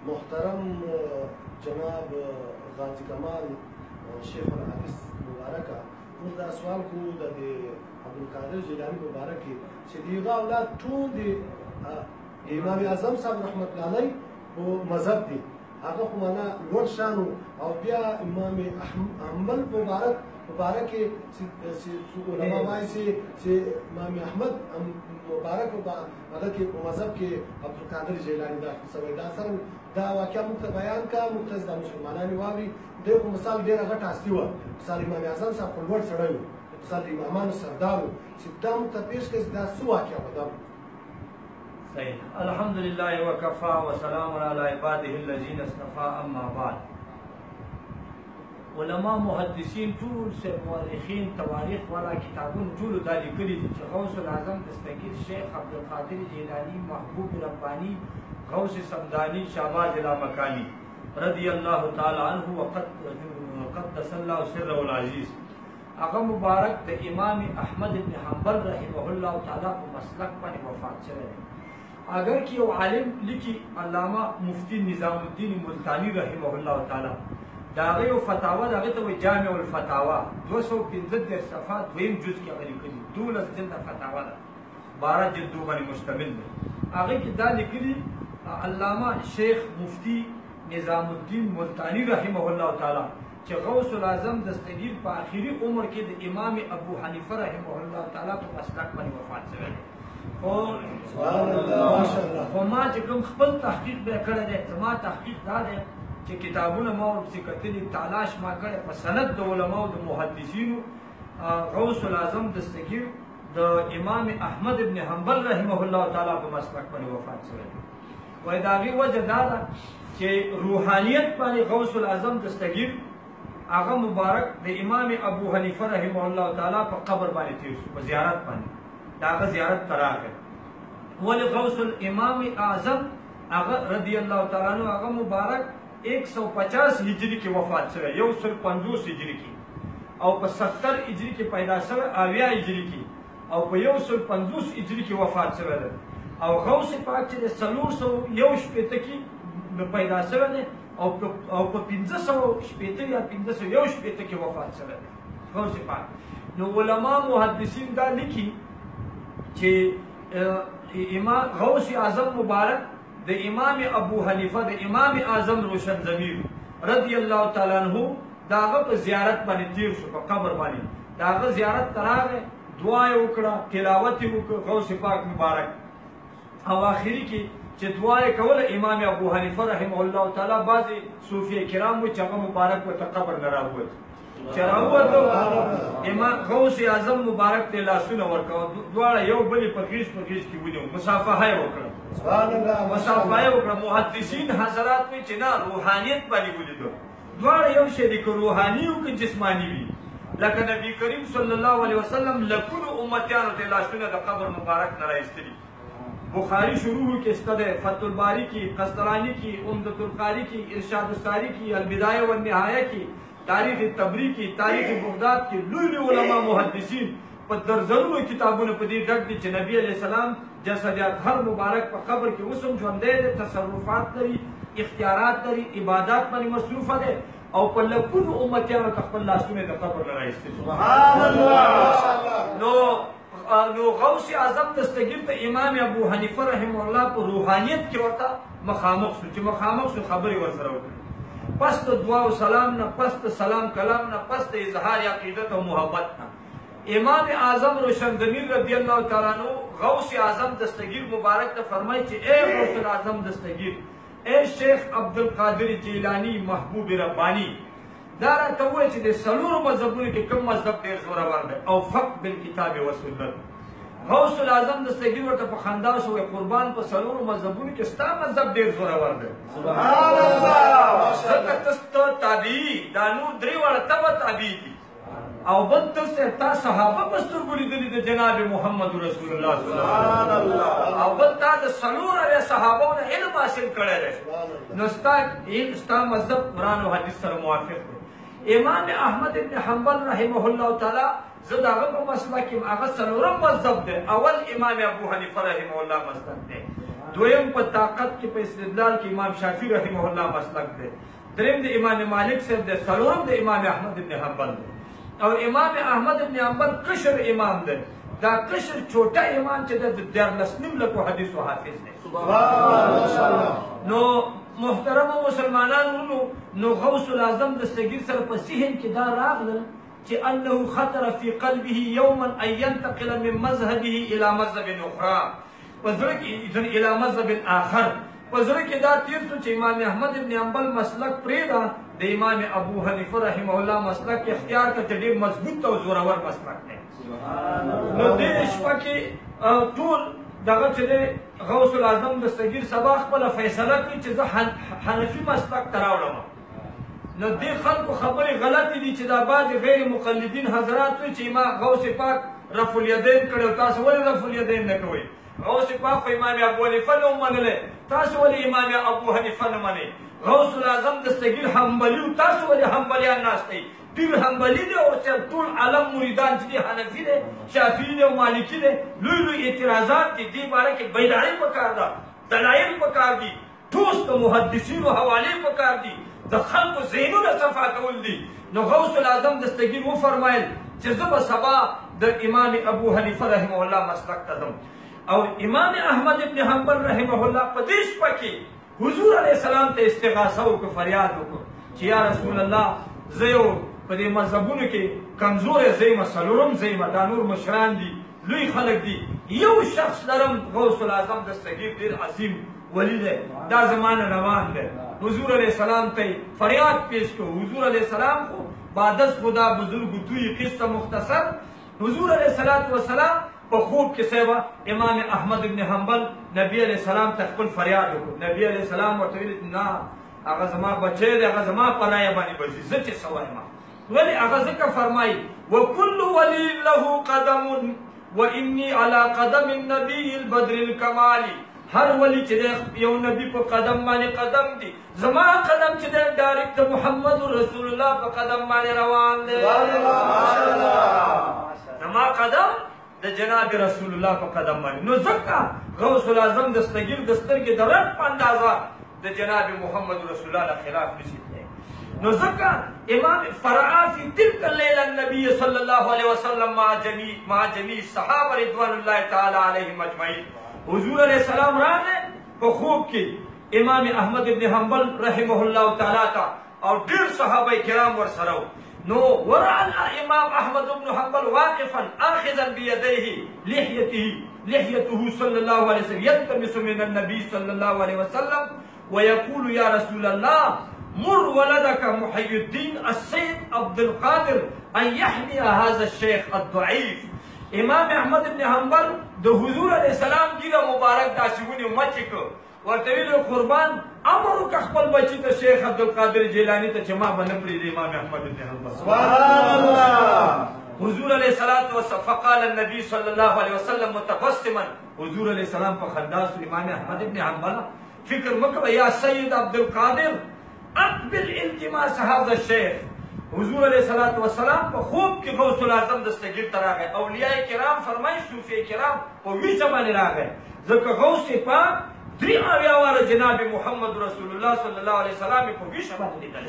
محترم جناب غازی کمال شیخ الحدیث مبارکه موږ دا سوال کوو د عبدالقادر جیلاني په باره کې چې د هغه اولاد ټول د امام اعظم صاحب رحمت الله علیه په مذهب دي هغه خو معنا لوړ شان او بیا امام حنبل مبارک کې علما وایي چې امام احمد مبارک هغه کې په مذهب کې عبدالقادر جیلاني داخل شوی دا سره دا واقعه موږ ته بیان کا موږ ته د مسلمانانو واوري دی خو مثال ډېره غټه هستي وه مثال امام اعظم صاحب خو لوړ سړی و مثال د امامانو سردار و چې دا موږ ته پېښ کړي دا څه واقعه وه دا صحیح الحمد لله وکفا وسلام علی عباده الذین اصطفى اما بعد علما محدثین ټول مورخین تواریخ والا کتابونه ټول دا لیکلي دي چې غوث الاعظم دستگیر شیخ عبدالقادر جیلانی محبوب ربانی غوث سمدانی شهباز لامکانی رضی الله تعالی عنه وقدس الله سره العزیز هغه مبارک د امام احمد بن حنبل رحمه الله تعالی په مسلک باندې وفات شوی اگر کی یو عالم لیکي علامه مفتی نظام الدین ملتانی رحمه الله تعالی داغه یو فتاوا داغه ته جامع الفتاوا 215 صفحات دویم جز کې هغه لیکلي 12 جلد فتاوا ده 12 جلدو باندې مشتمل ده هغه کې دا لیکلي علامه شیخ مفتی نظام الدین ملتانی رحمه الله تعالی چې غوث الاعظم دستگیر په آخري عمر کې د امام ابو حنیفه رحمه الله تعالی په مسلک باندې وفات شوی دی خو ما چې کوم خپل تحقیق به کړی دی زما تحقیق دا دی چې کتابونه ما ورپسې کتلي تلاش ما کړی په سند د علماو د محدثینو غوث الاعظم دستگیر د امام احمد ابن حنبل رحمه الله تعالی په مسلک باندې وفات شوی دی وایي د هغې وجه دا ده چې روحانیت باندې غوث الاعظم دستگیر هغه مبارک د امام ابو حنیفه رحمه الله تعالی په قبر باندې تیر شو په زیارت باندې د هغه زیارت ته راغی ولې غوث الامام اعظم هغه رضی الله تعالی عنه هغه مبارک 150 هجری کې وفات شوی 150 هجری کې او په 70 هجری کې پیدا شوی 80 هجری کې او په 150 هجری کې وفات شوی دی او غوث پاک چې 301 کې پیدا شوی دی او په 1500 یا 1501 کې وفات شوی دی غوث پاک نو علما محدثین دا لیکي چې امام غوث اعظم مبارک د امام ابو حنیفه د امام اعظم روشن ضمیر رضی الله تعالی عنہ داغه په زیارت باندې تیر شو په قبر باندې داغه زیارت تراغه دعا یې وکړه تلاوت یې وکړ غوث پاک مبارک او اخري کې چې دعا یې کوله امام ابو حنیفه رحمه الله تعالی بعضې صوفیه کرام وو چې هغه مبارک ورته قبر نه راووت چې راووتو امام غوث اعظم مبارک ته لاسونه ورکړه دواړه یو بلې په غیږ کې ونیو مصافحه یې وکړه مصافحه یې وکړه محدثین حضرات وایي چې نه روحانیت باندې ولیدو دواړه یو شی دي که روحاني وي که جسماني وي لکه نبي کریم صلی الله علیه وسلم لکونو امتیانو ته لاسونه د قبر مبارک نه راایستلي بخاری شروع کې استد فتح الباری کی قسطلانی کی عمدۃ القاری کی ارشاد الساری کی البدایہ والنہایہ کی تاریخ تبری کی تاریخ بغداد کی لوی علماء محدثین په درزنو کتابونه په دې ډک دي چې نبی علیہ السلام جسدیات هر مبارک په قبر کې اوسم ژوندی دی تصرفات لري اختیارات لري عبادات باندې مصروفه دی او په لکونو امتیانو ته خپل لاسونه د قبر نه راایستي سبحان الله نو غوث اعظم دستگیر ته امام ابو حنیفه رحمه الله په روحانیت کې ورته مخامخ شو چې مخامخ شو خبرې ورسره وکړي پس د دعا و سلام نه پس د سلام کلام نه پس د اظهار عقیدت او محبت نه امام اعظم روشن ضمیر رضی الله تعالی عنہ غوث اعظم دستگیر مبارک ته فرمایي چې اے غوث اعظم دستگیر اے شیخ عبدالقادر جیلانی محبوب ربانی دا راته ووایي چې د څلورو مذهبونو کې کوم مذهب ډېر زورور دی او فق بالکتاب و سنت غوث الاعظم دستگیر ورته په خندا شو قربان په څلورو مذهبونو کې ستا مذهب ډېر زورور دی سبحان الله ځکه ته تابعي دا نور درې واړه ته به تابعي دي او بل تا صحابه په سترګو لیدلي د جناب محمد رسول الله سبحان الله او بل تا د څلور اویا صحابو نه علم حاصل کړی دی نو ستا مذهب قرآن او حدیث سره موافق دی امام احمد ابن حنبل رحمه الله تعالی زه د هغه په مسلک کې هغه څلورم مذهب دی اول امام ابو حنیفه رحمه الله مسلک دی دویم په طاقت کې په استدلال کې امام شافعي رحمه الله مسلک دی، دریم د امام مالک صاحب دی، څلورم د امام احمد ابن حنبل دی. او امام احمد ابن حنبل کشر امام دی، دا کشر چھوٹا امام چې د 14 حدیثو حافظ دی. نو محترم مسلمانانو، نو غوث الاعظم دستگیر سره په ذهن کې دا راغلل چې انه خطر فی قلبه یوما ان ينتقل من مذهبه الى مذهب اخرى، پزړه کې الى مذهب آخر، پزړه کې دا تیر شو چې امام احمد ابن حنبل مسلک پرېږده، د امام ابو حنیفه رحمه الله مسلک اختیار کړ چې ډېر مضبوط او زورور مسلک دی. نو دې شپه کې ټول دغه چې دی غوث الاعظم دستگیر سبا خپله فیصله کړي چې زه حنفي مسلک ته راوړم. نو دې خلکو خبرې غلطې دي چې دا بعضې غیر مقلدین حضرات وایي چې ما غوث پاک رفع الیدین کړی او تاسو ولې رفع الیدین نه کوئ؟ غوث پاک خو امام ابو حنیفه نه ومنلی، تاسو ولې امام ابو حنیفه نه منئ؟ غوث الاعظم دستگیر حنبلي و، تاسو ولې حنبلیان ناست دی؟ پیر حنبلي دی او ټول عالم مریدان چې دی حنفي دی، شافعي دی او مالکي دی. لوی لوی اعتراضات دي، دې باره کې بیداري پکار ده، دلایل پکار دي، ټوس د محدثینو حوالې پکار دي، د خلکو ذهنونه صفا کول دي. نو غوث الاعظم دستگیر وفرمایل چې زه به سبا د امام ابو حنیفه رحمه الله مسلک ته ځم. او امام احمد ابن حنبل رحمه الله په دې شپه کې حضور علیه السلام ته استغاثه وکړه، فریاد وکړه چې یا رسول الله زه یو په دې مذهبونو کې کمزوری ځای یم، څلورم ځای یم، دا نور مشران دي، لوی خلک دي، یو شخص لرم غوث الاعظم دستگیر ډېر عظیم ولی دی، دا زما نه روان دی. حضور علیه السلام ته فریاد پیش کړو. حضور علیه السلام خو بعد از خدا بزرگ توی قصه مختصر، حضور علیه السلام په خوب کې صاحب امام احمد ابن حنبل نبی علیه السلام ته خپل فریاد وکړو. نبی علیه السلام ورته ویل نه هغه زما بچی دی، هغه زما په لایه باندې بچي، زه چې څه وایم؟ ولی هغه ځکه فرمایي وکل ولی له قدم وانی علی قدم النبی البدر الکمال، هر ولی چې دی یو نبی په قدم باندې قدم دی، زما قدم چې دی ډایرکټ د محمد رسول الله په قدم باندې روان دی، زما قدم د جناب رسول الله په قدم باندې. نو ځکه غوث الاعظم دستگیر د سترګې د رڼ په اندازه د جناب محمد رسول الله خلاف نشي دی. نو ځکه امام فرعا فی تلک اللیله النبی صلی الله علیه وسلم مع جمیع الصحابه رضوان الله تعالی علیهم اجمعین. حضور علیه السلام راغی په خوب کې امام احمد ابن حنبل رحمه الله تعالی ته او ډېر صحابه کرام ورسره وو. نو ورأى امام احمد بن حنبل واقفا آخذا بيديه لحيته صلى الله عليه وسلم يلتمس من النبي صلى الله عليه وسلم ويقول يا رسول الله مر ولدك محي الدين السيد عبد القادر ان يحمي هذا الشيخ الضعيف. امام احمد بن حنبل د حضور علیه السلام ګیره مبارک داسې ونیو مچې کړ، ورته ویل قربان امر وکړه خپل بچي ته شیخ عبدالقادر جیلاني ته چې ما به نه پرېږدي امام احمد بن حنبل. سبحان الله. حضور علیه الصلاة والسلام فقال النبي صلی الله علیه وسلم متبسما، حضور علیه السلام په خندا سو امام احمد بن حنبل فکر مکوه یا سید عبدالقادر اقبل التماس هذا الشیخ. حضور علیه الصلاة والسلام په خوب کې غوث الاعظم دستگیر ته راغی. اولیاء کرام فرمایي صوفیه کرام په ویښه باندې راغی، ځکه غوث پاک 3 واره جناب محمد رسول الله صلی الله علیه وسلم په ویښه باندې لیدل.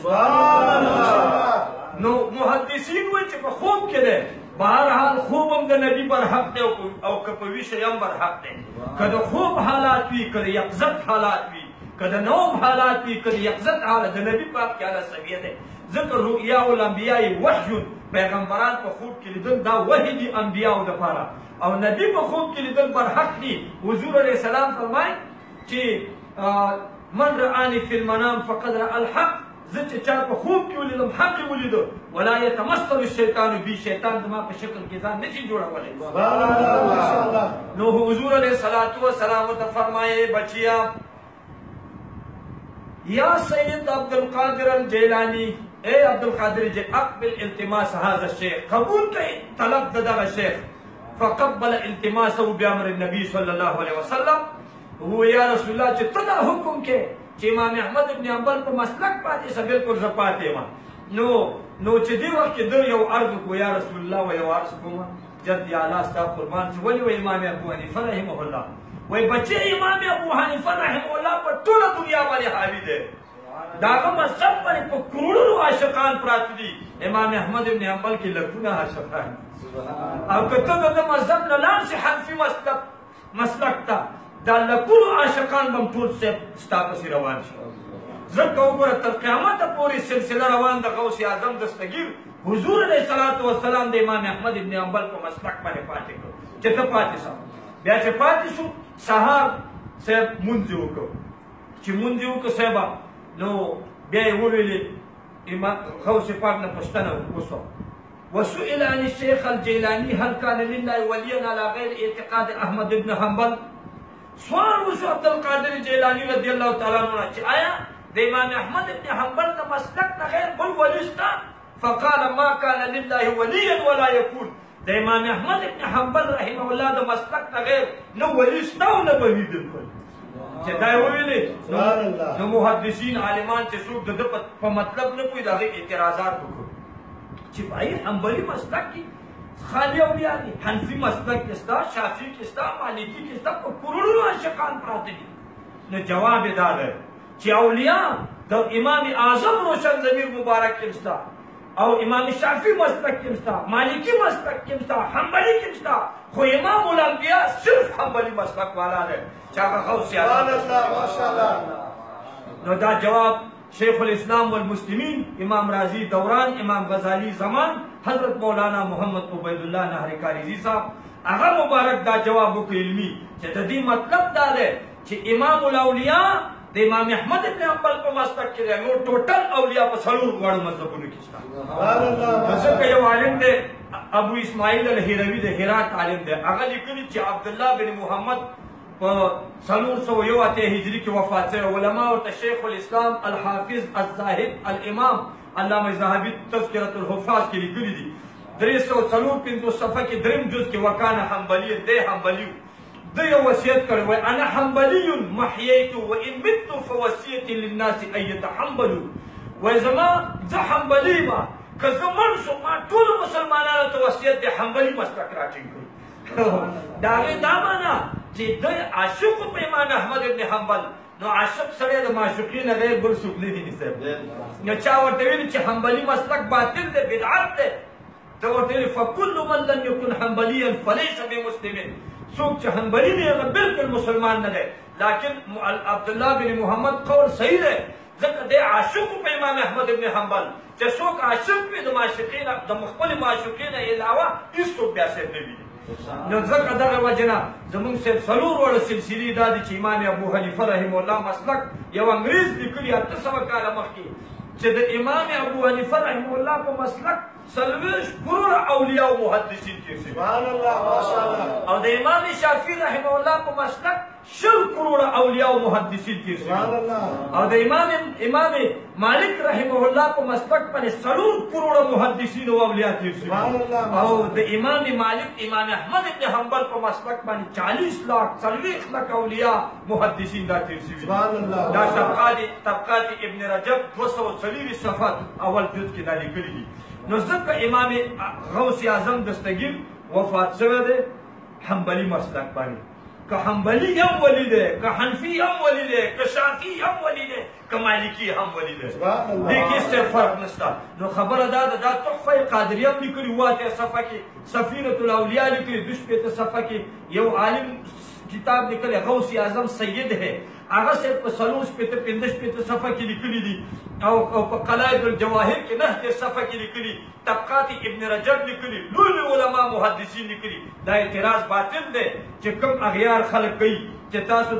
نو محدثین وایي چې په خوب کې دی، بهرحال خوب هم د نبي برحق دی او که په ویښه هم برحق دی. که د خوب حالات وي، که د یقظت حالات وي، که د نوم حالات وي، که د یقظت حالات، د نبي پاک کې اعلی سویه دی. ذکر رؤیا الانبیاء وحی، پیغمبران په خوب کې لیدل دا وحی دي انبیاءو دپاره، او نبی په خوب کې لیدل برحق دي. حضور علیه السلام فرمایي چې من رآني فی المنام فقد رأى الحق، زه چې چا په خوب کې ولیدم حق یې ولیدو. ولا یتمثل الشیطان بی، شیطان زما په شکل کې ځان نشي جوړولی. نو حضور علیه الصلاة والسلام ته فرمایي بچیا یا سید عبدالقادر الجیلانی، اے عبدالقادر جیلانی اقبل التماس هذا الشیخ، قبول کړئ طلب د دغه شیخ. فقبل التماسه بامر النبي صلی الله علیه وسلم. هو یا رسول الله چې ته دا حکم کې چې امام احمد ابن حنبل په مسلک پاتې شه، بلکل زه پاتې یم. نو چې دې وخت کې ده یو عرض وکړو یا رسول الله و یو عرض کومه جد یا الله ستا قربان چې ولې و امام ابو حنیفه رحمه الله وای بچی امام ابو حنیفه رحمه الله په ټوله دنیا باندې حاوی دی داغه مذهب باندې په کروڑونو عاشقان پراته دي امام احمد ابن حنبل کې لکونه عاشقان او کته د مذهب نه لاړ شي حنفي مسلک ته دا لکونو عاشقان بم ټول ستا پسې روان شي ځکه وګوره تر قیامته پورې سلسله روان د غوث اعظم دستګیر حضور علیه الصلاۃ والسلام د امام احمد ابن حنبل په مسلک باندې پاتې کړ چې ته پاتې شو بیا چې پاتې شو سهار صاحب مونځ وکړو چې مونځ وکړو صاحب نو بیا یې وویلې امام غوث پاک نه پوښتنه وشوه وسئل عن الشيخ الجيلاني هل كان لله وليا على غير اعتقاد احمد بن حنبل سوال وشو عبد القادر جیلانی رضی الله تعالی عنہ چې آیا د امام احمد بن حنبل د مسلک نه غیر بل ولی شته فقال ما كان لله وليا ولا يكون د امام احمد بن حنبل رحمه الله د مسلک نه غیر نو ولی شته او نه به وي بالکل چې دا ویلې نو محدثین عالمان چې څوک د په مطلب نه پوي دغه اعتراضات وکړي چې بھائی حنبلی مسلک کی خالی اولیاء دي حنفی مسلک کې ستا شافعي کې ستا مالکی کې ستا په کروڑونو عاشقان پراته دي نو جواب یې دا دی چې اولیاء د امام اعظم روشن ضمیر مبارک کې ستا او امام شافعي مسلک کې ستا مالکی مسلک کې ستا حنبلی کې ستا خو امام الانبیاء صرف حنبلی مسلک والا دی چې هغه غوث اعظم ماشاءالله نو دا جواب شیخ الاسلام والمسلمین امام رازی دوران امام غزالی زمان حضرت مولانا محمد عبید الله نهری کاریزی صاحب هغه مبارک دا جواب وکړ علمي چې د دې مطلب دا دی چې امام الاولیاء د امام احمد ابن حنبل په مسلک کې دی نو ټوټل اولیاء په څلور واړو مذهبونو کې شته ځکه یو عالم دی ابو اسماعیل الهروي د هرات عالم دی هغه لیکلي چې عبدالله بن محمد په 401 هجری کې وفات شوی علما ورته شیخ الاسلام الحافظ الزاهد الامام علامه ذهبي تذکرة الحفاظ کې لیکلي دي 345 صفحه کې دریم جز کې وکانه حنبلی دی حنبلی د یو وصیت کړی وای انا حنبلی محییت وان مت فوصیتي للناس ان يتحملوا وای زما زه حنبلی ما که زه مړ شم ما ټول مسلمانانو ته وصیت د حنبلی مسلک راټینګ کړي دا معنا چې د عاشق په امام احمد ابن حنبل نو عاشق سره د معشوقین غیر بل څوک نه دي نسب نو چا ورته ویل چې حنبلی مسلک باطل دی بدعت دی دا ورته ویل فكل من لم يكن حنبليا فليس بمسلم څوک چې حنبلی نه هغه بالکل مسلمان نه دی لیکن عبد الله بن محمد قول صحیح دی ځکه د عاشق په امام احمد ابن حنبل چې څوک عاشق وي د معشوقین د خپل معشوقین علاوه هیڅوک بیا څه نه وي نو ځکه دغه وجه نه زموږ صرف څلور وړه سلسلې دا دي چې امام ابو حنیفه رحمه الله مسلک یو انګریز لیکلي 800 کاله مخکې چې د امام ابو حنیفه رحمه الله په مسلک 40 کروڑ اولیاء او محدثین تیر شوي سبحان الله ماشاءالله او د امام شافعي رحمه الله په مسلک 20 کروڑ اولیاء او محدثین تیر شوي سبحان الله او د امام مالک رحمه الله په مسلک باندې 4 کروڑ محدثین او اولیاء تیر شوي سبحان الله او د امام مالک امام احمد ابن حنبل په مسلک باندې 40 لاکھ 40 لاکھ اولیاء محدثین دا تیر شوي سبحان الله دا طبقات ابن رجب 240 صفحات اول جز کې دا لیکلي دي نو ځکه امام غوث اعظم دستگیر وفات شوی دی حنبلی مسلک باندې که حنبلی هم ولی دی که حنفی هم ولی دی که شافعی هم ولی دی که مالکی هم ولی دی دې کې څه فرق نشته نو خبره دا ده دا تحفه قادریه هم لیکلي 8 صفحه کې سفینة الاولیاء لیکلي 2 صفحه کې یو عالم کتاب لیکلی غوث اعظم سید ہے هغه صرف په 4 صفحه کې لیکلي دي او په قلائد الجواهر کې 9 صفحه کې لیکلي طبقات ابن رجب لیکلي لوی علما محدثین لیکلي دا اعتراض باطل دی چې کوم اغیار خلک کوي چې تاسو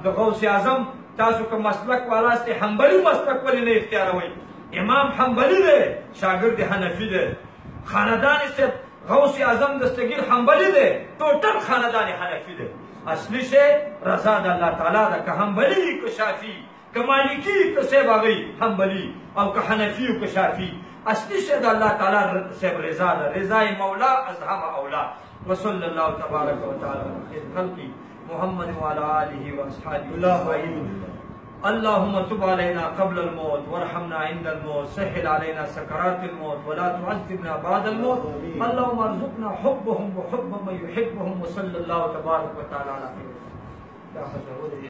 د غوث اعظم تاسو کوم مسلک واراسته حنبلی مسلک ولې نه اختیاروي امام حنبلی دی شاګرد حنفی دی خاندان صرف غوث اعظم دستگیر حنبلی دی ټوټل خاندان حنفی دی اصلی سے رضا د الله تعالی دا که حنبلی که شافعی که مالکی که سیب آگئی حنبلی او که حنفی که شافعی اصلی سے د الله تعالی سیب رضا دا رضای مولا ازهم اولا وصلی اللہ تبارک و تعالی خیر خلقی محمد وعلى آله و اصحابه اللهم تب علينا قبل الموت وارحمنا عند الموت سهل علينا سكرات الموت ولا تعذبنا بعد الموت اللهم ارزقنا حبهم وحب من يحبهم وصلى الله تبارك وتعالى على خير